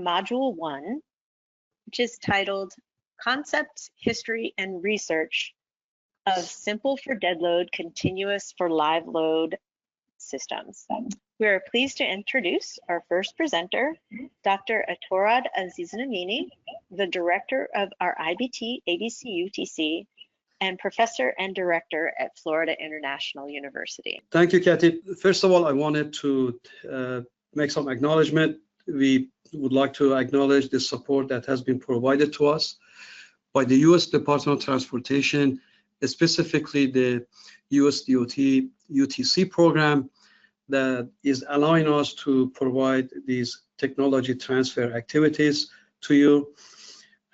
Module 1, which is titled Concepts, History, and Research of Simple for Dead Load, Continuous for Live Load Systems. We are pleased to introduce our first presenter, Dr. Atorad Azizanamini, the Director of our IBT ABC-UTC and Professor and Director at Florida International University. Thank you, Kathy. First of all, I wanted to make some acknowledgement. We would like to acknowledge the support that has been provided to us by the U.S. Department of Transportation, specifically the US DOT UTC program that is allowing us to provide these technology transfer activities to you,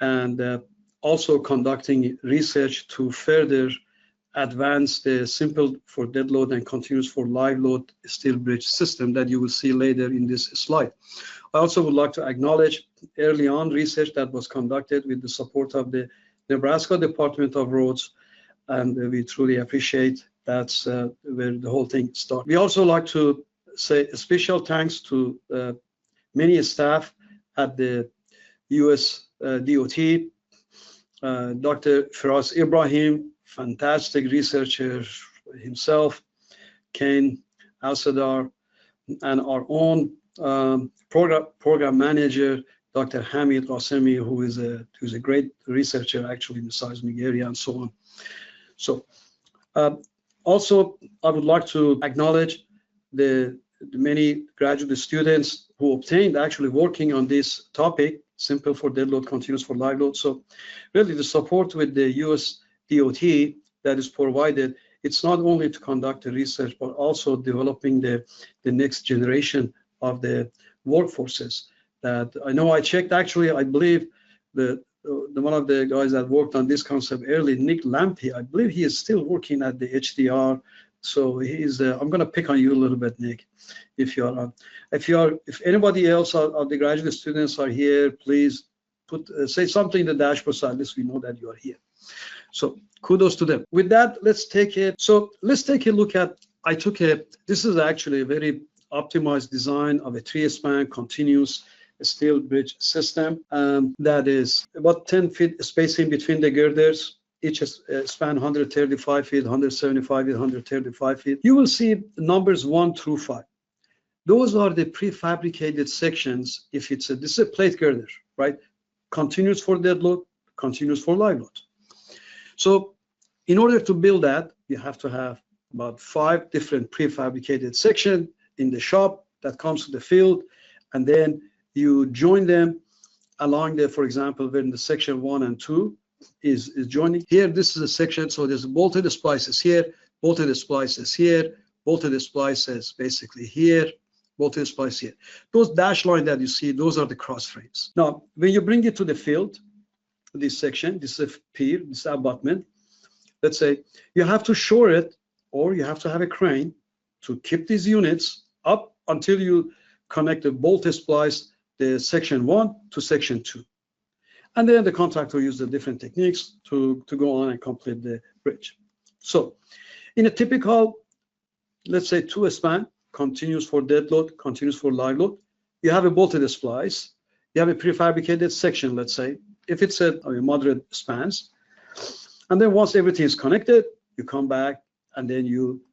and also conducting research to further advance the simple for dead load and continuous for live load steel bridge system that you will see later in this slide. I also would like to acknowledge early on research that was conducted with the support of the Nebraska Department of Roads, and we truly appreciate that's where the whole thing started. We also like to say a special thanks to many staff at the US DOT, Dr. Firas Ibrahim, fantastic researcher himself, Ken Al-Sadar, and our own program manager, Dr. Hamid Qasemi, who's a great researcher actually in the seismic area and so on. So also I would like to acknowledge the many graduate students who obtained actually working on this topic, simple for dead load, continuous for live load. So really the support with the US DOT that is provided, it's not only to conduct the research, but also developing the next generation of the workforces. That I know I checked, actually, I believe the one of the guys that worked on this concept early, Nick Lampy, I believe he is still working at the HDR. So he's, I'm going to pick on you a little bit, Nick. If anybody else of the graduate students are here, please say something in the dashboard so at least we know that you are here. So kudos to them. With that, let's take a look at, this is actually a very optimized design of a 3-span continuous steel bridge system that is about 10 feet spacing between the girders. Each span 135 feet, 175 feet, 135 feet. You will see numbers 1 through 5. Those are the prefabricated sections. If this is a plate girder, right? Continuous for dead load, continuous for live load. So in order to build that, you have to have about 5 different prefabricated sections in the shop that comes to the field, and then you join them along the, for example, when the section 1 and 2 is joining. Here, this is a section, so there's bolted splices here, bolted splices here, bolted splices basically here, bolted splice here. Those dash lines that you see, those are the cross frames. Now, when you bring it to the field, this section, this is a pier, this is abutment, let's say you have to shore it, or you have to have a crane to keep these units up until you connect the bolted splice, the section 1 to section 2. And then the contractor uses the different techniques to go on and complete the bridge. So in a typical, let's say 2-span, continuous for dead load, continuous for live load, you have a bolted splice, you have a prefabricated section, let's say, if it's a moderate spans. And then once everything is connected, you come back and then you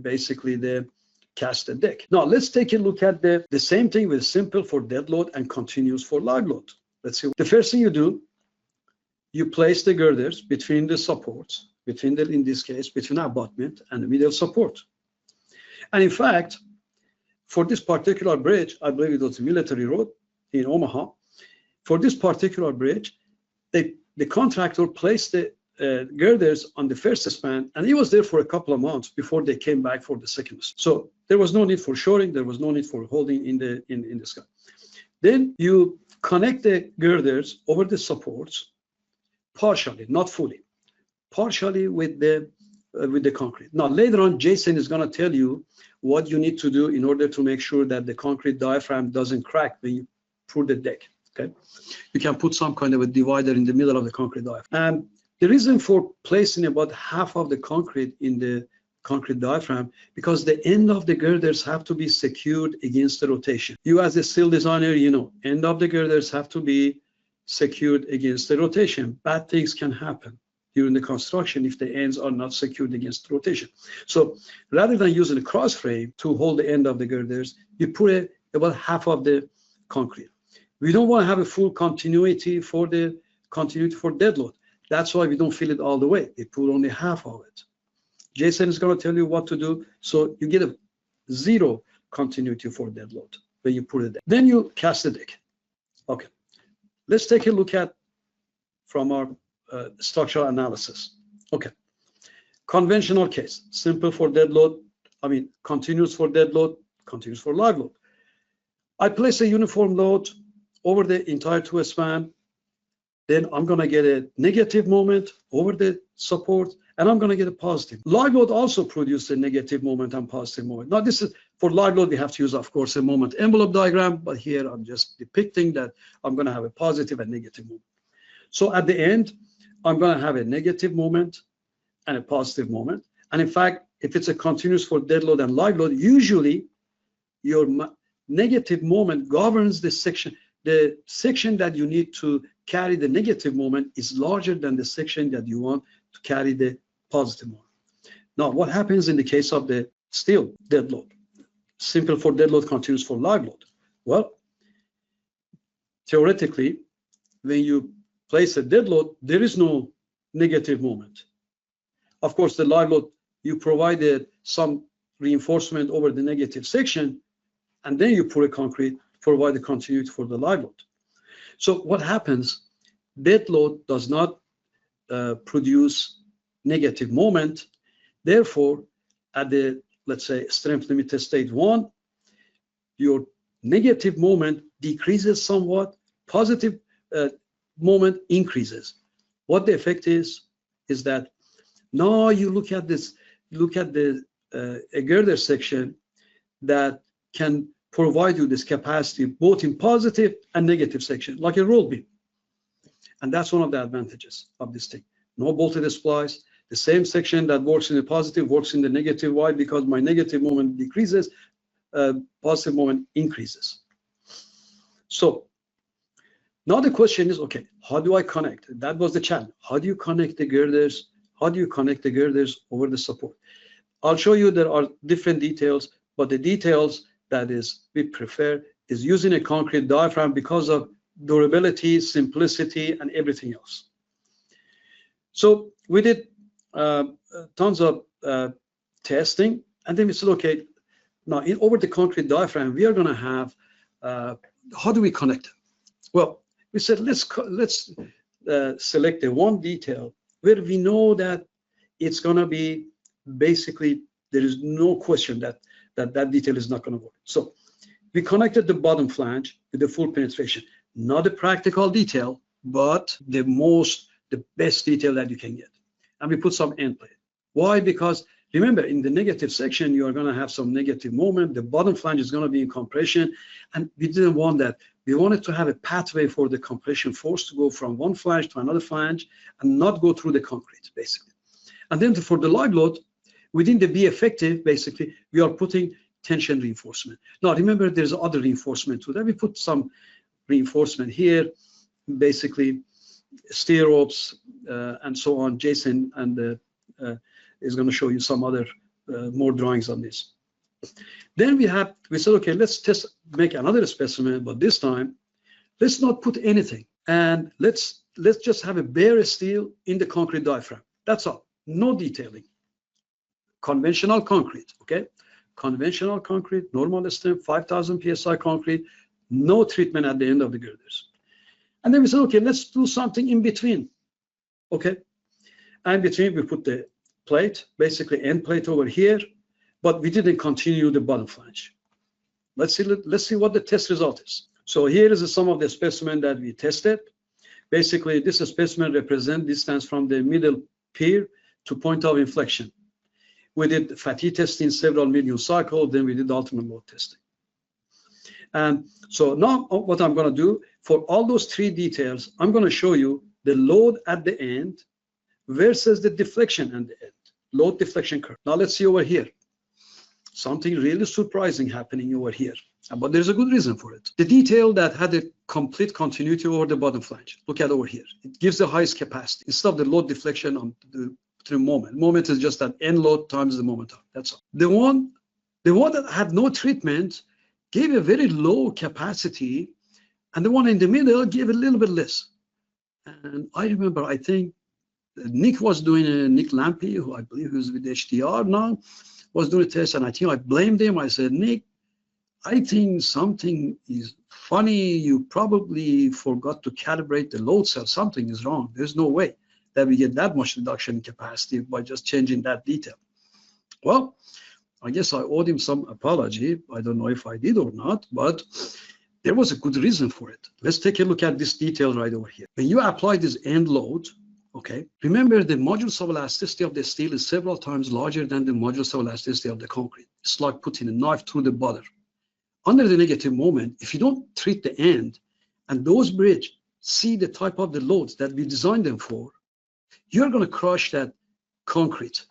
basically cast the deck. Now let's take a look at the same thing with simple for dead load and continuous for live load. Let's see. The first thing you do, you place the girders between the supports, in this case, between abutment and the middle support. And in fact, for this particular bridge, I believe it was a military road in Omaha. For this particular bridge, the contractor placed the girders on the first span, and he was there for a couple of months before they came back for the second. So there was no need for shoring, there was no need for holding in the sky. Then you connect the girders over the supports, partially, not fully, partially with the concrete. Now later on, Jason is going to tell you what you need to do in order to make sure that the concrete diaphragm doesn't crack when you pour the deck. Okay, you can put some kind of a divider in the middle of the concrete diaphragm. And the reason for placing about half of the concrete in the concrete diaphragm because the end of the girders have to be secured against the rotation. You as a steel designer, you know, end of the girders have to be secured against the rotation. Bad things can happen during the construction if the ends are not secured against rotation. So rather than using a cross frame to hold the end of the girders, you put about half of the concrete. We don't want to have a full continuity for dead load. That's why we don't fill it all the way. We put only half of it. Jason is going to tell you what to do, so you get a zero continuity for dead load when you put it there. Then you cast the deck. Okay, let's take a look at from our structural analysis. Okay, conventional case, simple for dead load, continuous for dead load, continuous for live load. I place a uniform load over the entire two span, then I'm going to get a negative moment over the support, and I'm going to get a positive. Live load also produces a negative moment and positive moment. Now, this is for live load, we have to use, of course, a moment envelope diagram, but here I'm just depicting that I'm going to have a positive and negative moment. So at the end, I'm going to have a negative moment and a positive moment. And in fact, if it's a continuous for dead load and live load, usually your negative moment governs the section. The section that you need to carry the negative moment is larger than the section that you want to carry the positive moment. Now, what happens in the case of the steel dead load? Simple for dead load, continuous for live load. Well, theoretically, when you place a dead load, there is no negative moment. Of course, the live load, you provided some reinforcement over the negative section, and then you put a concrete, provide the continuity for the live load. So what happens? Dead load does not produce negative moment. Therefore, at the, let's say, strength limited state 1, your negative moment decreases somewhat, positive moment increases. What the effect is that now you look at this, look at the a girder section that can provide you this capacity both in positive and negative section, like a roll beam. And that's one of the advantages of this thing. No bolted splice, the same section that works in the positive works in the negative. Why? Because my negative moment decreases, positive moment increases. So now the question is, okay, how do I connect? That was the challenge. How do you connect the girders? How do you connect the girders over the support? I'll show you there are different details, but the details that is we prefer is using a concrete diaphragm because of durability, simplicity, and everything else. So we did tons of testing, and then we said, okay, now over the concrete diaphragm, we are going to have, how do we connect them? Well, we said, let's select the one detail where we know that it's going to be basically, there is no question that detail is not going to work. So we connected the bottom flange with the full penetration. Not a practical detail, but the best detail that you can get. And we put some end plate. Why? Because remember, in the negative section, you are going to have some negative moment. The bottom flange is going to be in compression, and we didn't want that. We wanted to have a pathway for the compression force to go from one flange to another flange and not go through the concrete, basically. And then for the live load, within the be effective, basically, we are putting tension reinforcement. Now, remember, there's other reinforcement too. Then we put some reinforcement here, basically steel ropes and so on. Jason and is going to show you some other more drawings on this. Then we said, okay, let's make another specimen, but this time let's not put anything, and let's just have a bare steel in the concrete diaphragm. That's all. No detailing. Conventional concrete, okay? Conventional concrete, normal strength, 5,000 psi concrete, no treatment at the end of the girders. And then we said, okay, let's do something in between, okay? And in between, we put the plate, basically end plate over here, but we didn't continue the bottom flange. Let's see what the test result is. So here is some of the specimen that we tested. Basically, this specimen represents distance from the middle pier to point of inflection. We did fatigue testing several million cycles, then we did ultimate load testing. And so now what I'm going to do, for all those three details, I'm going to show you the load at the end versus the deflection at the end. load deflection curve. Now let's see over here. Something really surprising happening over here. But there's a good reason for it. The detail that had a complete continuity over the bottom flange. Look at over here. It gives the highest capacity. Instead of the load deflection on the moment. Moment is just that end load times the moment arm. That's all. The one that had no treatment gave a very low capacity, and the one in the middle gave a little bit less. And I remember, I think Nick was doing Nick Lampy, who I believe is with HDR now, was doing a test, and I think I blamed him. I said, Nick, I think something is funny. You probably forgot to calibrate the load cell. Something is wrong. There's no way that we get that much reduction in capacity by just changing that detail. Well, I guess I owed him some apology. I don't know if I did or not, but there was a good reason for it. Let's take a look at this detail right over here. When you apply this end load, okay, remember the modulus of elasticity of the steel is several times larger than the modulus of elasticity of the concrete. It's like putting a knife through the butter. Under the negative moment, if you don't treat the end and those bridge see the type of the loads that we designed them for, you're going to crush that concrete.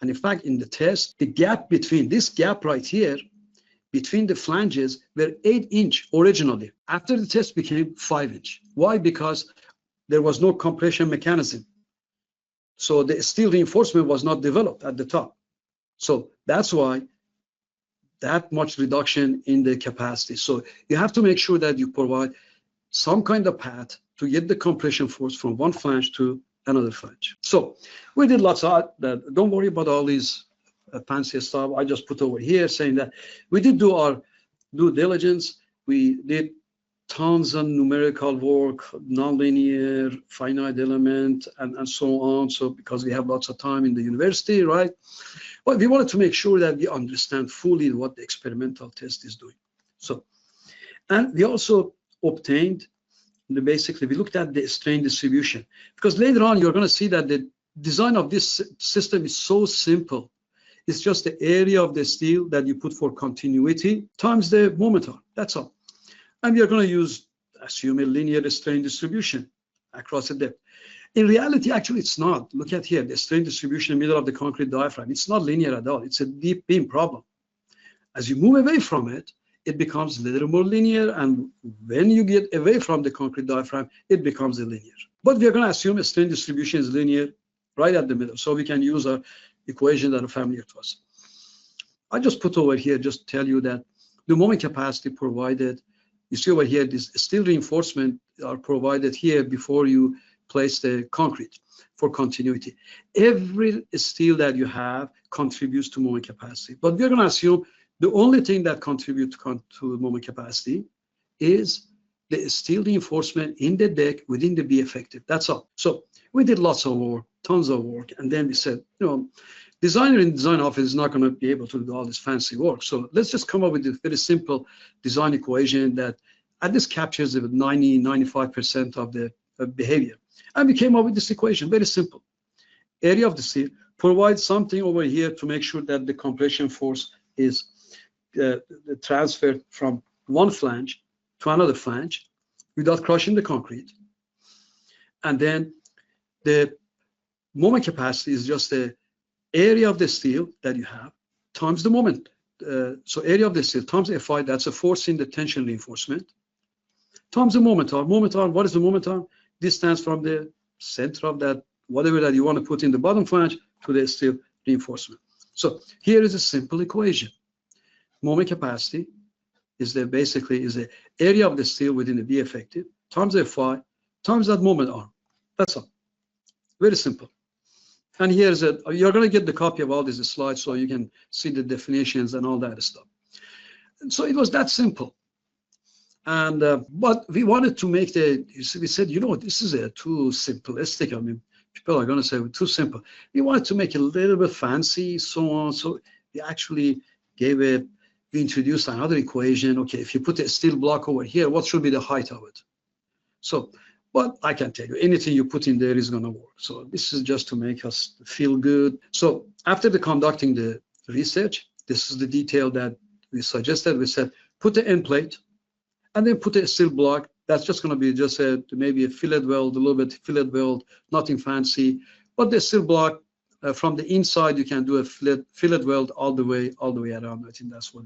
And in fact, in the test, the gap between this gap right here, between the flanges were 8-inch originally. After the test became 5-inch. Why? Because there was no compression mechanism. So the steel reinforcement was not developed at the top. So that's why that much reduction in the capacity. So you have to make sure that you provide some kind of path to get the compression force from one flange to another flange. So we did lots of that. Don't worry about all these fancy stuff. I just put over here saying that we did do our due diligence. We did tons of numerical work, nonlinear, finite element, and so on. So because we have lots of time in the university, right? But we wanted to make sure that we understand fully what the experimental test is doing. So, and we also obtained basically, we looked at the strain distribution, because later on you're going to see that the design of this system is so simple. It's just the area of the steel that you put for continuity times the moment arm. That's all. And we are going to assume a linear strain distribution across the depth. In reality, actually, it's not. Look at here, the strain distribution in the middle of the concrete diaphragm. It's not linear at all. It's a deep beam problem. As you move away from it, it becomes a little more linear, and when you get away from the concrete diaphragm, it becomes a linear. But we are going to assume a strain distribution is linear right at the middle, so we can use our equation that are familiar to us. I just put over here, just tell you that the moment capacity provided, you see over here, this steel reinforcement are provided here before you place the concrete for continuity. Every steel that you have contributes to moment capacity, but we're going to assume the only thing that contributes to moment capacity is the steel reinforcement in the deck within the B effective. That's all. So we did lots of work, tons of work, and then we said, you know, designer in design office is not going to be able to do all this fancy work. So let's just come up with a very simple design equation that at least captures about 90–95% of the behavior. And we came up with this equation, very simple. Area of the steel provides something over here to make sure that the compression force is transferred from one flange to another flange without crushing the concrete. And then the moment capacity is just the area of the steel that you have times the moment. So area of the steel times Fi, that's a force in the tension reinforcement, times the moment arm. Moment arm, what is the moment arm? Distance from the center of that, whatever that you want to put in the bottom flange to the steel reinforcement. So here is a simple equation. Moment capacity is basically the area of the steel within the B effective times Fi times that moment arm. That's all. Very simple. And here's you're going to get the copy of all these slides so you can see the definitions and all that stuff. And so it was that simple. And but we wanted to make we said, you know, this is too simplistic. I mean, people are going to say too simple. We wanted to make it a little bit fancy, so on. So we actually we introduced another equation. Okay, if you put a steel block over here, what should be the height of it? So, but I can tell you, anything you put in there is going to work. So this is just to make us feel good. So after conducting the research, this is the detail that we suggested. We said, put the end plate and then put a steel block. That's just going to be just maybe a fillet weld, a little bit fillet weld, nothing fancy. But the steel block, from the inside, you can do a fillet weld all the way around. I think that's what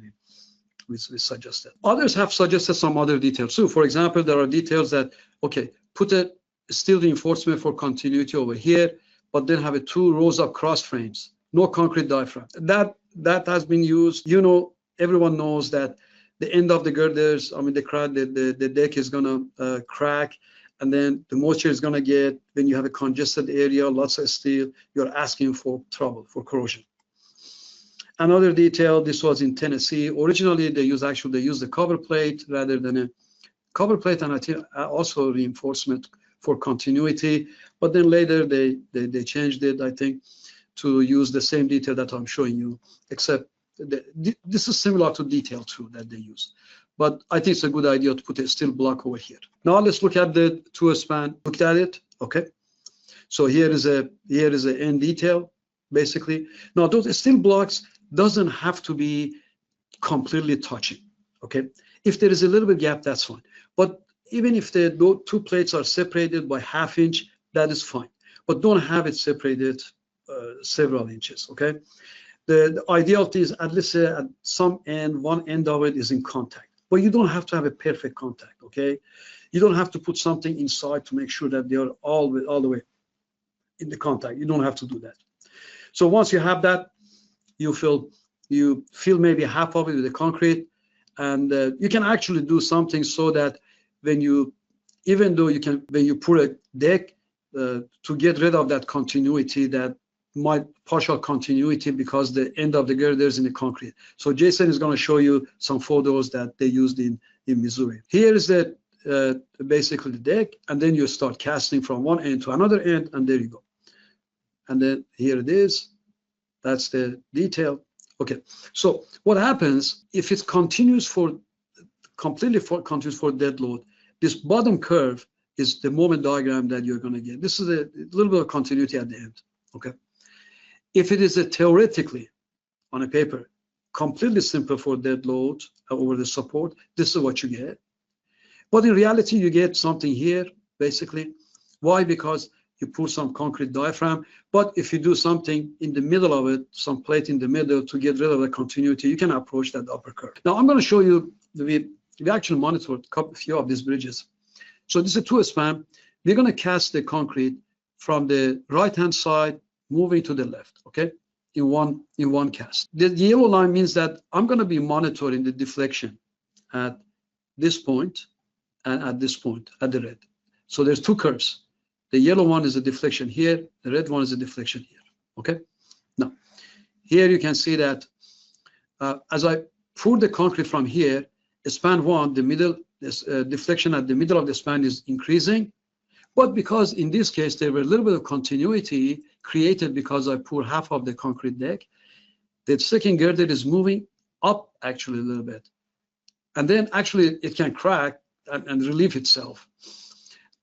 we suggested. Others have suggested some other details too. For example, there are details that, okay, put a steel reinforcement for continuity over here, but then have 2 rows of cross frames, no concrete diaphragm. That has been used. You know, everyone knows that the end of the girders, I mean, the deck is gonna crack, and then the moisture is gonna get, when you have a congested area, lots of steel, you're asking for trouble, for corrosion. Another detail, this was in Tennessee. Originally, they used the cover plate rather than a cover plate, and I think also reinforcement for continuity. But then later they changed it, I think, to use the same detail that I'm showing you, except this is similar to detail 2 that they use. But I think it's a good idea to put a steel block over here. Now let's look at the tour span. Look at it, okay? So here is an end detail, basically. Now those steel blocks doesn't have to be completely touching, okay? If there is a little bit gap, that's fine. But even if the 2 plates are separated by ½ inch, that is fine. But don't have it separated several inches, okay? The ideal is at least at some end, one end of it is in contact. But you don't have to have a perfect contact, okay? You don't have to put something inside to make sure that they are all the way in the contact. You don't have to do that. So once you have that, you fill maybe half of it with the concrete, and you can actually do something so that when you put a deck to get rid of that continuity, that partial continuity, because the end of the girder is in the concrete. So Jason is going to show you some photos that they used in Missouri. Here is basically the deck, and then you start casting from one end to another end, and there you go. And then here it is. That's the detail. Okay, so what happens if it continues completely continues for dead load? This bottom curve is the moment diagram that you're going to get. This is a little bit of continuity at the end, okay? If it is theoretically on a paper, completely simple for dead load over the support, this is what you get. But in reality, you get something here, basically. Why? Because you put some concrete diaphragm, but if you do something in the middle of it, some plate in the middle to get rid of the continuity, you can approach that upper curve. Now I'm going to show you, we actually monitored a few of these bridges. So this is a tour span. We're going to cast the concrete from the right-hand side, moving to the left, okay, in one cast. The yellow line means that I'm going to be monitoring the deflection at this point and at this point, at the red. So there's 2 curves. The yellow one is a deflection here, the red one is a deflection here, okay? Now, here you can see that as I pour the concrete from here, span 1, the middle, deflection at the middle of the span is increasing, but because in this case, there were a little bit of continuity created because I pour half of the concrete deck, the second girder is moving up actually a little bit. And then actually it can crack and relieve itself.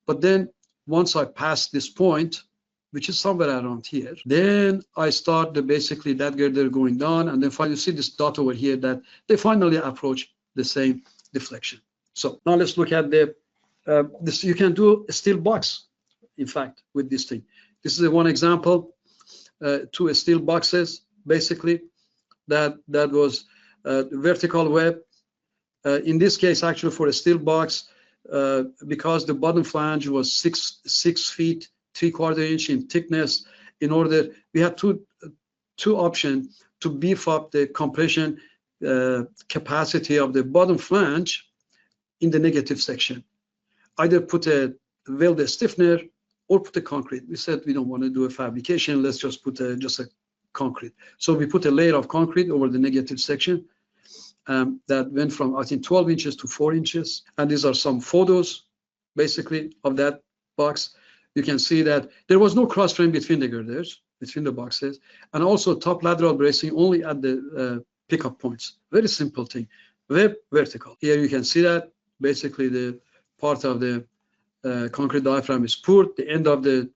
But then once I pass this point, which is somewhere around here, then I start basically that girder going down, and then finally you see this dot over here that they finally approach the same deflection. So now let's look at this. You can do a steel box, in fact, with this thing. This is one example, 2 steel boxes, basically, that was vertical web. In this case, actually, for a steel box, because the bottom flange was 6 feet 3/4 inch in thickness, we had two options to beef up the compression capacity of the bottom flange in the negative section. Either put a weld stiffener or put a concrete. We said we don't want to do a fabrication, let's just put just a concrete. So we put a layer of concrete over the negative section. That went from, I think, 12 inches to 4 inches. And these are some photos, basically, of that box. You can see that there was no cross frame between the girders, between the boxes, and also top lateral bracing only at the pickup points. Very simple thing. Web vertical. Here you can see that basically the part of the concrete diaphragm is poured, the end of the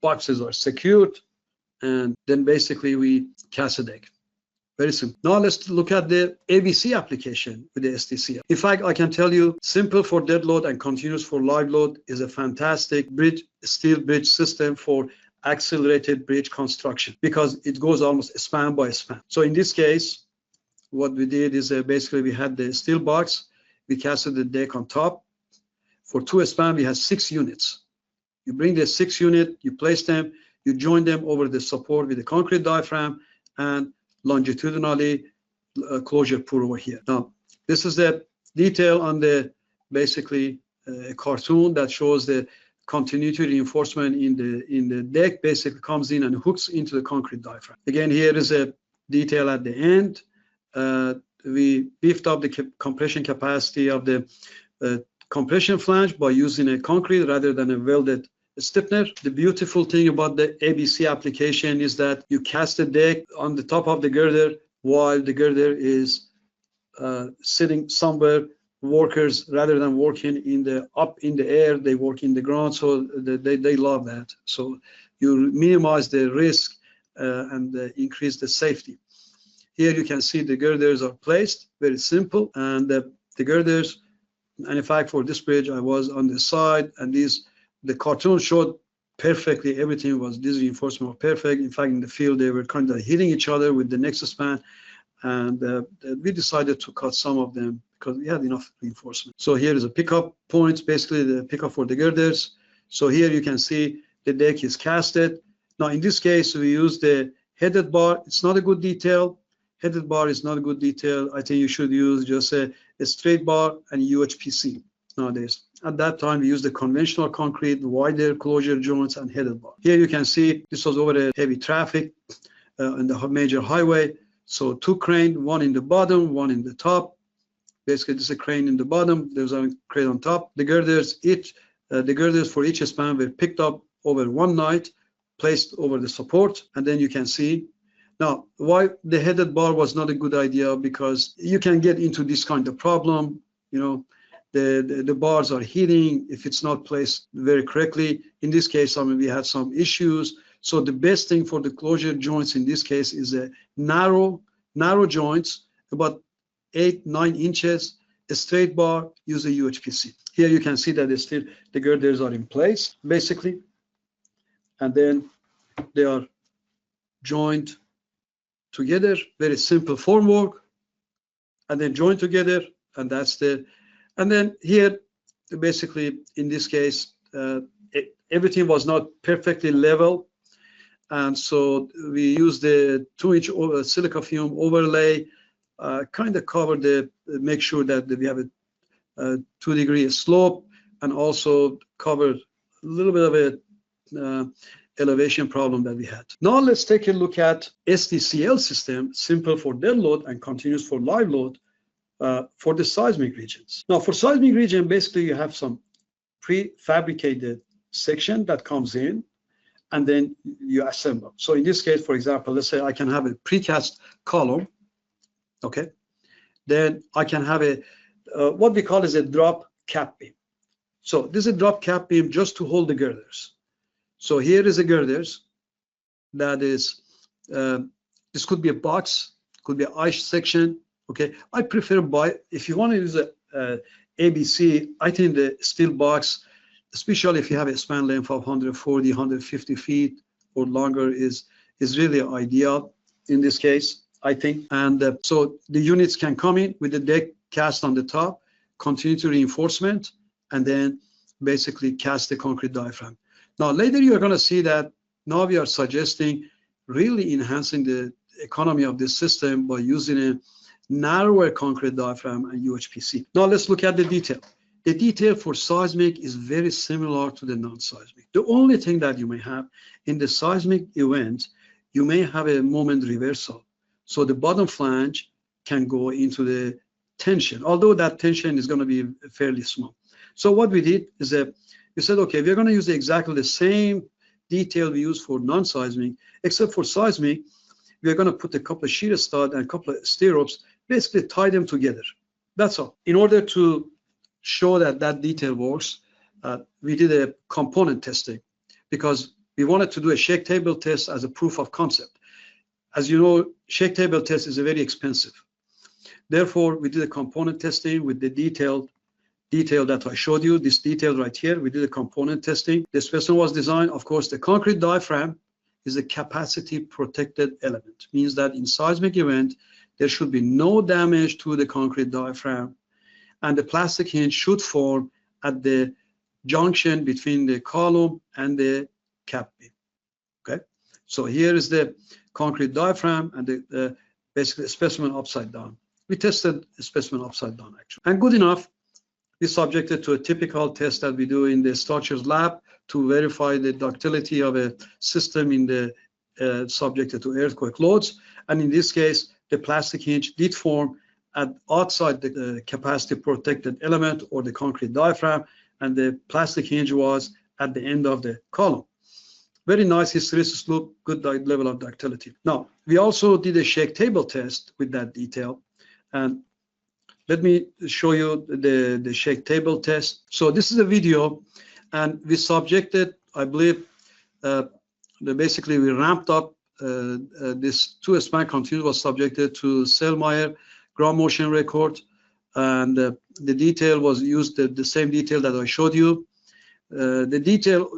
boxes are secured, and then basically we cast a deck. Very simple. Now let's look at the ABC application with the SDCL. In fact, I can tell you, simple for dead load and continuous for live load is a fantastic steel bridge system for accelerated bridge construction because it goes almost span by span. So in this case, what we did is basically we had the steel box, we casted the deck on top. For 2 span, we had 6 units. You bring the 6 unit, you place them, you join them over the support with the concrete diaphragm and longitudinally closure pour over here. Now, this is the detail on the basically a cartoon that shows the continuity reinforcement in the deck basically comes in and hooks into the concrete diaphragm. Again, here is a detail at the end. We beefed up the compression capacity of the compression flange by using a concrete rather than a welded stiffener. The beautiful thing about the ABC application is that you cast the deck on the top of the girder while the girder is sitting somewhere. Workers, rather than working up in the air, they work in the ground, so they love that. So you minimize the risk and increase the safety. Here you can see the girders are placed, very simple, and the girders, and in fact for this bridge I was on the side, and the cartoon showed perfectly everything was, this reinforcement was perfect. In fact, in the field they were kind of hitting each other with the next span, and we decided to cut some of them because we had enough reinforcement. So here is a pickup point, basically the pickup for the girders. So here you can see the deck is casted. Now in this case we use the headed bar. It's not a good detail. Headed bar is not a good detail. I think you should use just a straight bar and UHPC nowadays. At that time we used the conventional concrete, wider closure joints and headed bar. Here you can see this was over a heavy traffic on the major highway. So 2 cranes, one in the bottom, one in the top. Basically, this is a crane in the bottom. There's a crane on top. The girders, the girders for each span were picked up over one night, placed over the support, and then you can see. Now, why the headed bar was not a good idea, because you can get into this kind of problem. You know, the bars are hitting if it's not placed very correctly. In this case, I mean, we had some issues. So the best thing for the closure joints in this case is a narrow joints, about 8-9 inches, a straight bar, use a UHPC. Here you can see that the girders are in place, basically, and then they are joined together, very simple formwork, and then joined together, and that's and then here, basically, in this case, everything was not perfectly level, and so we used the 2-inch silica fume overlay, kind of cover make sure that we have a 2-degree slope, and also cover a little bit of a elevation problem that we had. Now let's take a look at SDCL system, simple for dead load and continuous for live load, for the seismic regions. Now for seismic region, basically you have some prefabricated section that comes in, and then you assemble. So in this case, for example, let's say I can have a precast column. Okay, then I can have a what we call is a drop cap beam. So this is a drop cap beam just to hold the girders. So here is a girders that is this could be a box, could be an ice section. Okay, I prefer if you want to use a ABC, I think the steel box, especially if you have a span length of 140, 150 feet or longer, is really ideal in this case, I think. And so the units can come in with the deck cast on the top, continuity reinforcement, and then basically cast the concrete diaphragm. Now later you are going to see that now we are suggesting really enhancing the economy of this system by using a narrower concrete diaphragm and UHPC. Now let's look at the detail. The detail for seismic is very similar to the non-seismic. The only thing that you may have in the seismic event, you may have a moment reversal. So the bottom flange can go into the tension, although that tension is going to be fairly small. So what we did is we said, okay, we're going to use exactly the same detail we use for non-seismic, except for seismic, we're going to put a couple of shear stud and a couple of stirrups, basically tie them together. That's all. In order to show that that detail works, we did a component testing because we wanted to do a shake table test as a proof of concept. As you know, shake table test is very expensive. Therefore, we did a component testing with the detailed detail that I showed you, this detail right here. We did a component testing. The specimen was designed. Of course, the concrete diaphragm is a capacity protected element. Means that in seismic event, there should be no damage to the concrete diaphragm, and the plastic hinge should form at the junction between the column and the cap beam. Okay, so here is the concrete diaphragm and the basically specimen upside down. We tested the specimen upside down actually, and good enough. We subjected to a typical test that we do in the structures lab to verify the ductility of a system in the subjected to earthquake loads. And in this case, the plastic hinge did form at outside the capacity protected element or the concrete diaphragm, and the plastic hinge was at the end of the column. Very nice hysteresis loop, good level of ductility. Now, we also did a shake table test with that detail, and let me show you the shake table test. So this is a video, and we subjected, I believe, basically we ramped up this 2-span continuous was subjected to Selmayr ground motion record, and the detail was used, the same detail that I showed you. The detail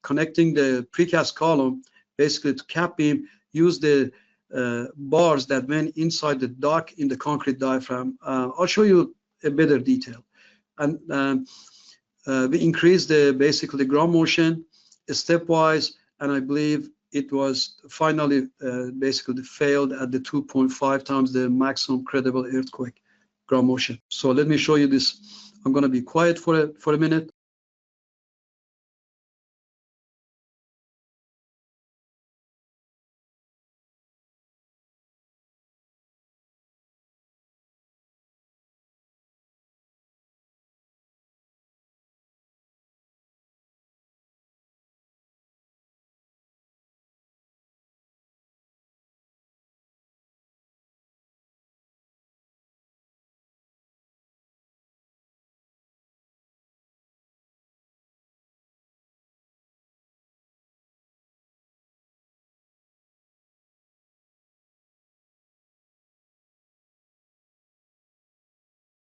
connecting the precast column basically to cap beam used the bars that went inside the dock in the concrete diaphragm. I'll show you a better detail. And we increased basically ground motion stepwise, and I believe it was finally basically failed at the 2.5 times the maximum credible earthquake ground motion. So let me show you this. I'm going to be quiet for a minute.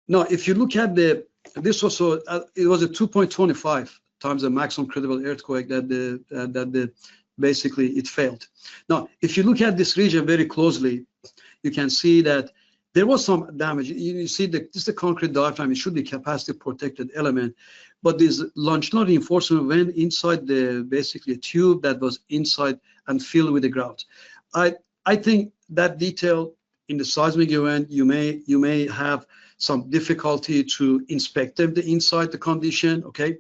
Now, if you look at this also, it was a 2.25 times the maximum credible earthquake that basically it failed. Now, if you look at this region very closely, you can see that there was some damage. You see that this is the concrete diaphragm. It should be capacity protected element, but this longitudinal reinforcement went inside basically a tube that was inside and filled with the grout. I think that detail in the seismic event, you may have some difficulty to inspect the inside the condition. Okay,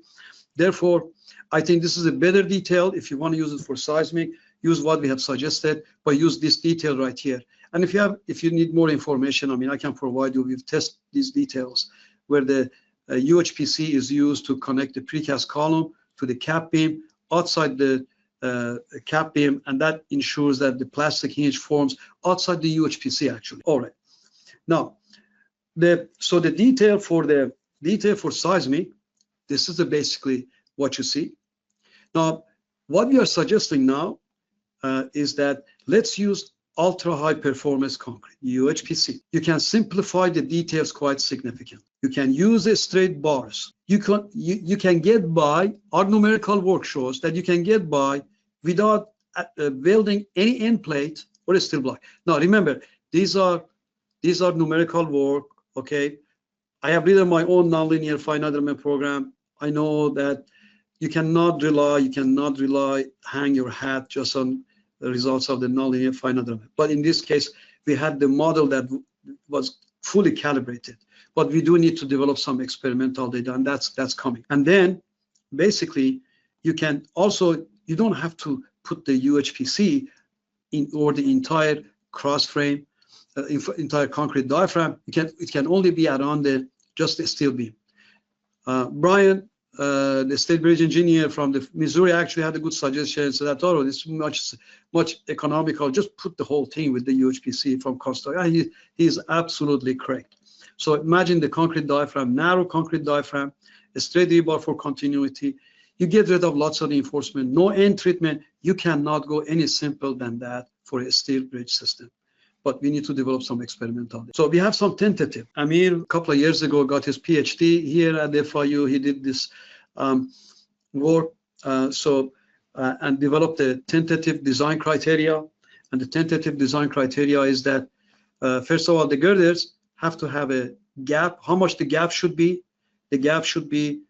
therefore I think this is a better detail. If you want to use it for seismic, use what we have suggested, but use this detail right here. And if you need more information, I mean, I can provide you with test these details where the UHPC is used to connect the precast column to the cap beam outside the cap beam, and that ensures that the plastic hinge forms outside the UHPC actually. All right, now so the detail for seismic, this is basically what you see. Now, what we are suggesting now is that let's use ultra high performance concrete, UHPC. You can simplify the details quite significantly. You can use the straight bars. You can get by, our numerical work shows that you can get by without welding any end plate or a steel block. Now remember, these are numerical work. Okay, I have written my own nonlinear finite element program. I know that you cannot rely, hang your hat just on the results of the nonlinear finite element. But in this case, we had the model that was fully calibrated. But we do need to develop some experimental data, and that's coming. And then basically, you don't have to put the UHPC or the entire cross frame, entire concrete diaphragm. It can only be around just the steel beam. Brian, the state bridge engineer from the Missouri, actually had a good suggestion. So that, oh, this is much economical. Just put the whole thing with the UHPC from Costa. He is absolutely correct. So imagine the concrete diaphragm, narrow concrete diaphragm, a straight rebar for continuity. You get rid of lots of reinforcement, no end treatment. You cannot go any simpler than that for a steel bridge system. but we need to develop some experimental data. So we have some tentative. Amir, a couple of years ago, got his PhD here at FIU. He did this work and developed a tentative design criteria. And the tentative design criteria is that, first of all, the girders have to have a gap. How much the gap should be? The gap should be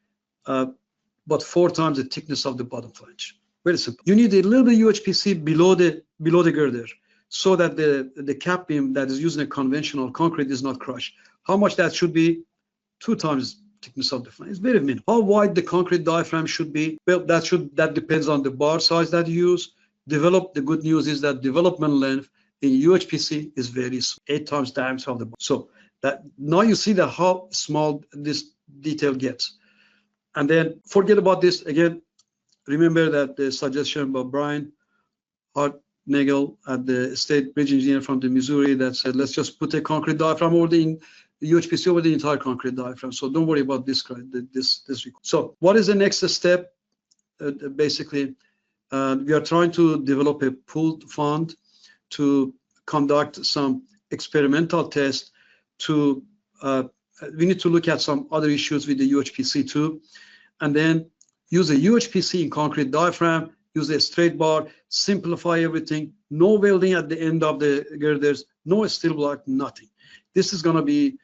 about 4 times the thickness of the bottom flange. Very simple. You need a little bit UHPC below the girder, so that the cap beam that is using a conventional concrete is not crushed. How much that should be? 2 times thickness of the flange. It's very minimal. How wide the concrete diaphragm should be? Well, that depends on the bar size that you use. The good news is that development length in UHPC is very small, 8 times diameter of the bar. So that now you see that how small this detail gets. And then forget about this again. Remember that the suggestion by Brian Hartnagel at the state bridge engineer from the Missouri that said, let's just put a concrete diaphragm over the UHPC over the entire concrete diaphragm. So don't worry about this. So what is the next step? Basically, we are trying to develop a pooled fund to conduct some experimental tests. We need to look at some other issues with the UHPC too, and then use a UHPC in concrete diaphragm, use a straight bar, simplify everything, no welding at the end of the girders, no steel block, nothing. This is going to be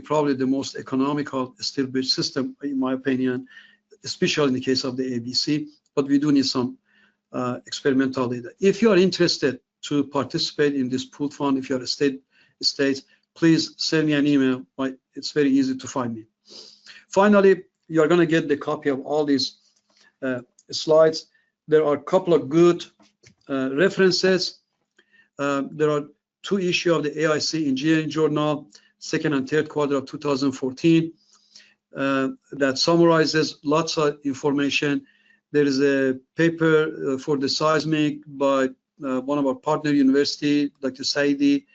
probably the most economical steel bridge system, in my opinion, especially in the case of the ABC, but we do need some experimental data. If you are interested to participate in this pooled fund, if you are a state, please send me an email. It's very easy to find me. Finally, you're going to get the copy of all these slides. There are a couple of good references. There are 2 issues of the AIC Engineering Journal, 2nd and 3rd quarter of 2014, that summarizes lots of information. There is a paper for the seismic by one of our partner university, Dr. Saidi.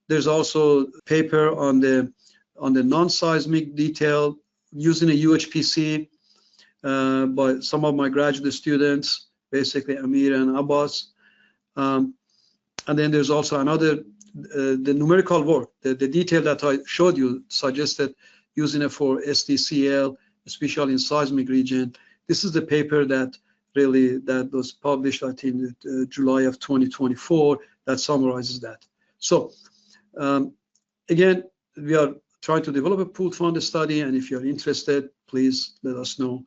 There's also a paper on the non-seismic detail using a UHPC by some of my graduate students, basically Amir and Abbas. And then there's also another, the numerical work, the detail that I showed you suggested using it for SDCL, especially in seismic region. This is the paper that was published, I think, July of 2024, that summarizes that. So again, we are trying to develop a pooled fund study, and if you're interested, please let us know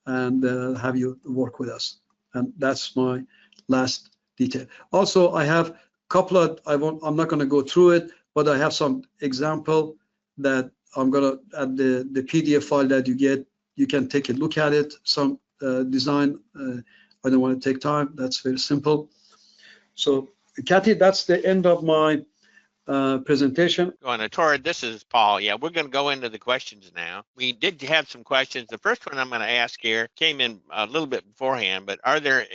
and have you work with us. And that's my last detail. Also, I have a couple of, I'm not going to go through it, but I have some example that I'm going to add the PDF file that you get. You can take a look at it. Some design, I don't want to take time. That's very simple. So, Kathy, that's the end of my presentation. Tor, this is Paul. Yeah, we're going to go into the questions now. We did have some questions. The first one I'm going to ask here came in a little bit beforehand, but are there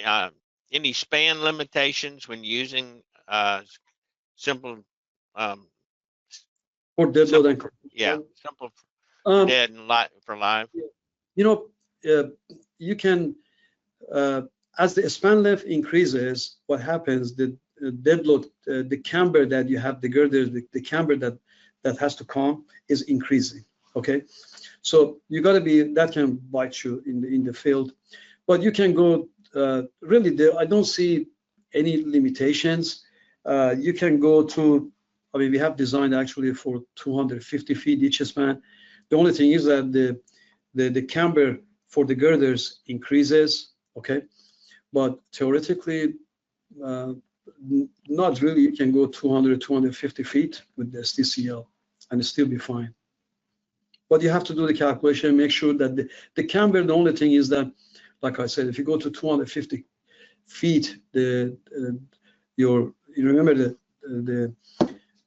any span limitations when using simple for dead load and simple dead and live for live? You know, you can as the span length increases, what happens, the dead load, the camber that you have, the girder, the camber that has to come is increasing. Okay, so you got to be, that can bite you in the field, but you can go really there. I don't see any limitations. You can go to, I mean, we have designed actually for 250 feet each span. The only thing is that the camber for the girders increases. Okay, but theoretically, not really. You can go 200, 250 feet with the SDCL and still be fine. But you have to do the calculation, make sure that the camber, the only thing is that, like I said, if you go to 250 feet, you remember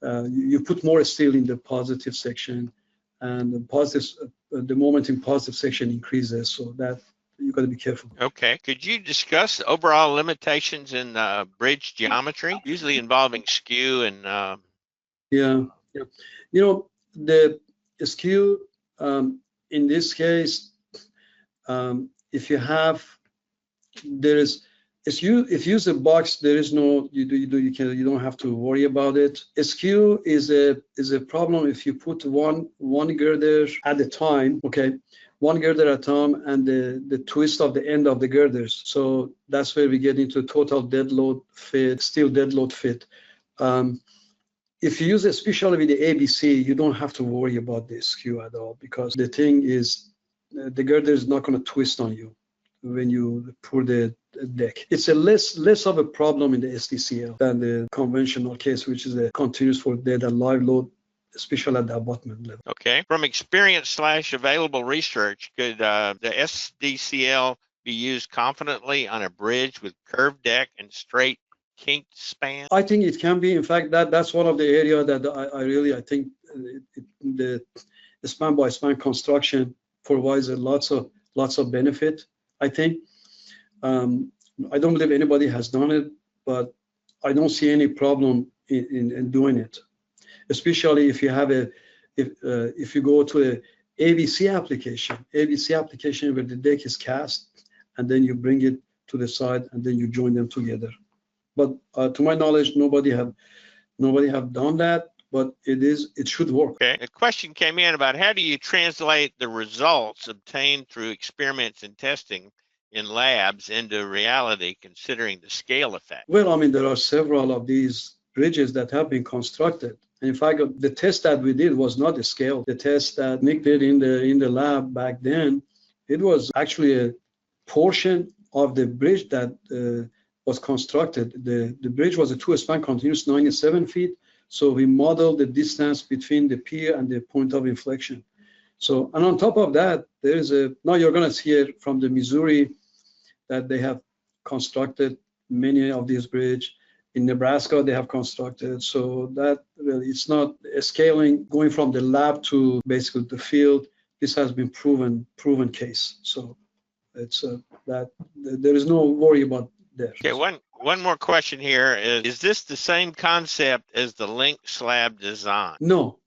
you put more steel in the positive section, and the moment in positive section increases, so that you got to be careful. Okay. Could you discuss overall limitations in bridge geometry, usually involving skew and? Yeah. You know, the skew in this case, if you have, there is if you use a box, there is no you don't have to worry about it. Skew is a problem if you put one girder at a time. Okay, one girder at a time, and the twist of the end of the girders. So that's where we get into total dead load fit, steel dead load fit. If you use especially with the ABC, you don't have to worry about the skew at all, because the thing is the girder is not going to twist on you when you pour the deck. It's a less of a problem in the SDCL than the conventional case, which is a continuous for dead and live load, especially at the abutment level. Okay. From experience / available research, could the SDCL be used confidently on a bridge with curved deck and straight kinked span? I think it can be. In fact, that's one of the areas that I think the span by span construction provides lots of benefit. I think I don't believe anybody has done it, but I don't see any problem in doing it, especially if you have if you go to a ABC application where the deck is cast and then you bring it to the side and then you join them together. But to my knowledge, nobody have done that, but it should work. Okay. A question came in about how do you translate the results obtained through experiments and testing in labs into reality, considering the scale effect? Well, I mean, there are several of these bridges that have been constructed. And in fact, the test that we did was not a scale. The test that Nick did in the lab back then, it was actually a portion of the bridge that was constructed. The bridge was a two-span continuous 97 feet. So we modeled the distance between the pier and the point of inflection. So, and on top of that, there is now you're going to hear from the Missouri that they have constructed many of these bridges. In Nebraska, they have constructed. So that really, it's not a scaling going from the lab to basically the field. This has been proven case. So it's that there is no worry about there. Okay, one more question here is this the same concept as the link slab design? No,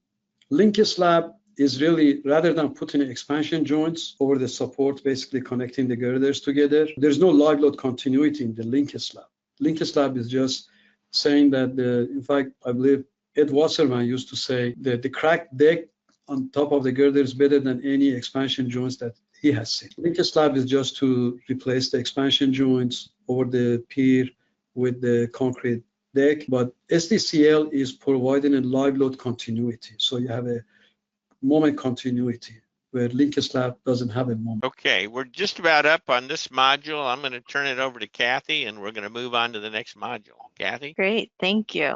link slab is really, rather than putting expansion joints over the support, basically connecting the girders together, there's no live load continuity in the link slab. Link slab is just saying that in fact, I believe Ed Wasserman used to say that the cracked deck on top of the girder is better than any expansion joints that he has seen. Link slab is just to replace the expansion joints over the pier with the concrete deck, but SDCL is providing a live load continuity. So you have a moment continuity where link slab doesn't have a moment. Okay, we're just about up on this module. I'm going to turn it over to Kathy and we're going to move on to the next module. Kathy? Great, thank you.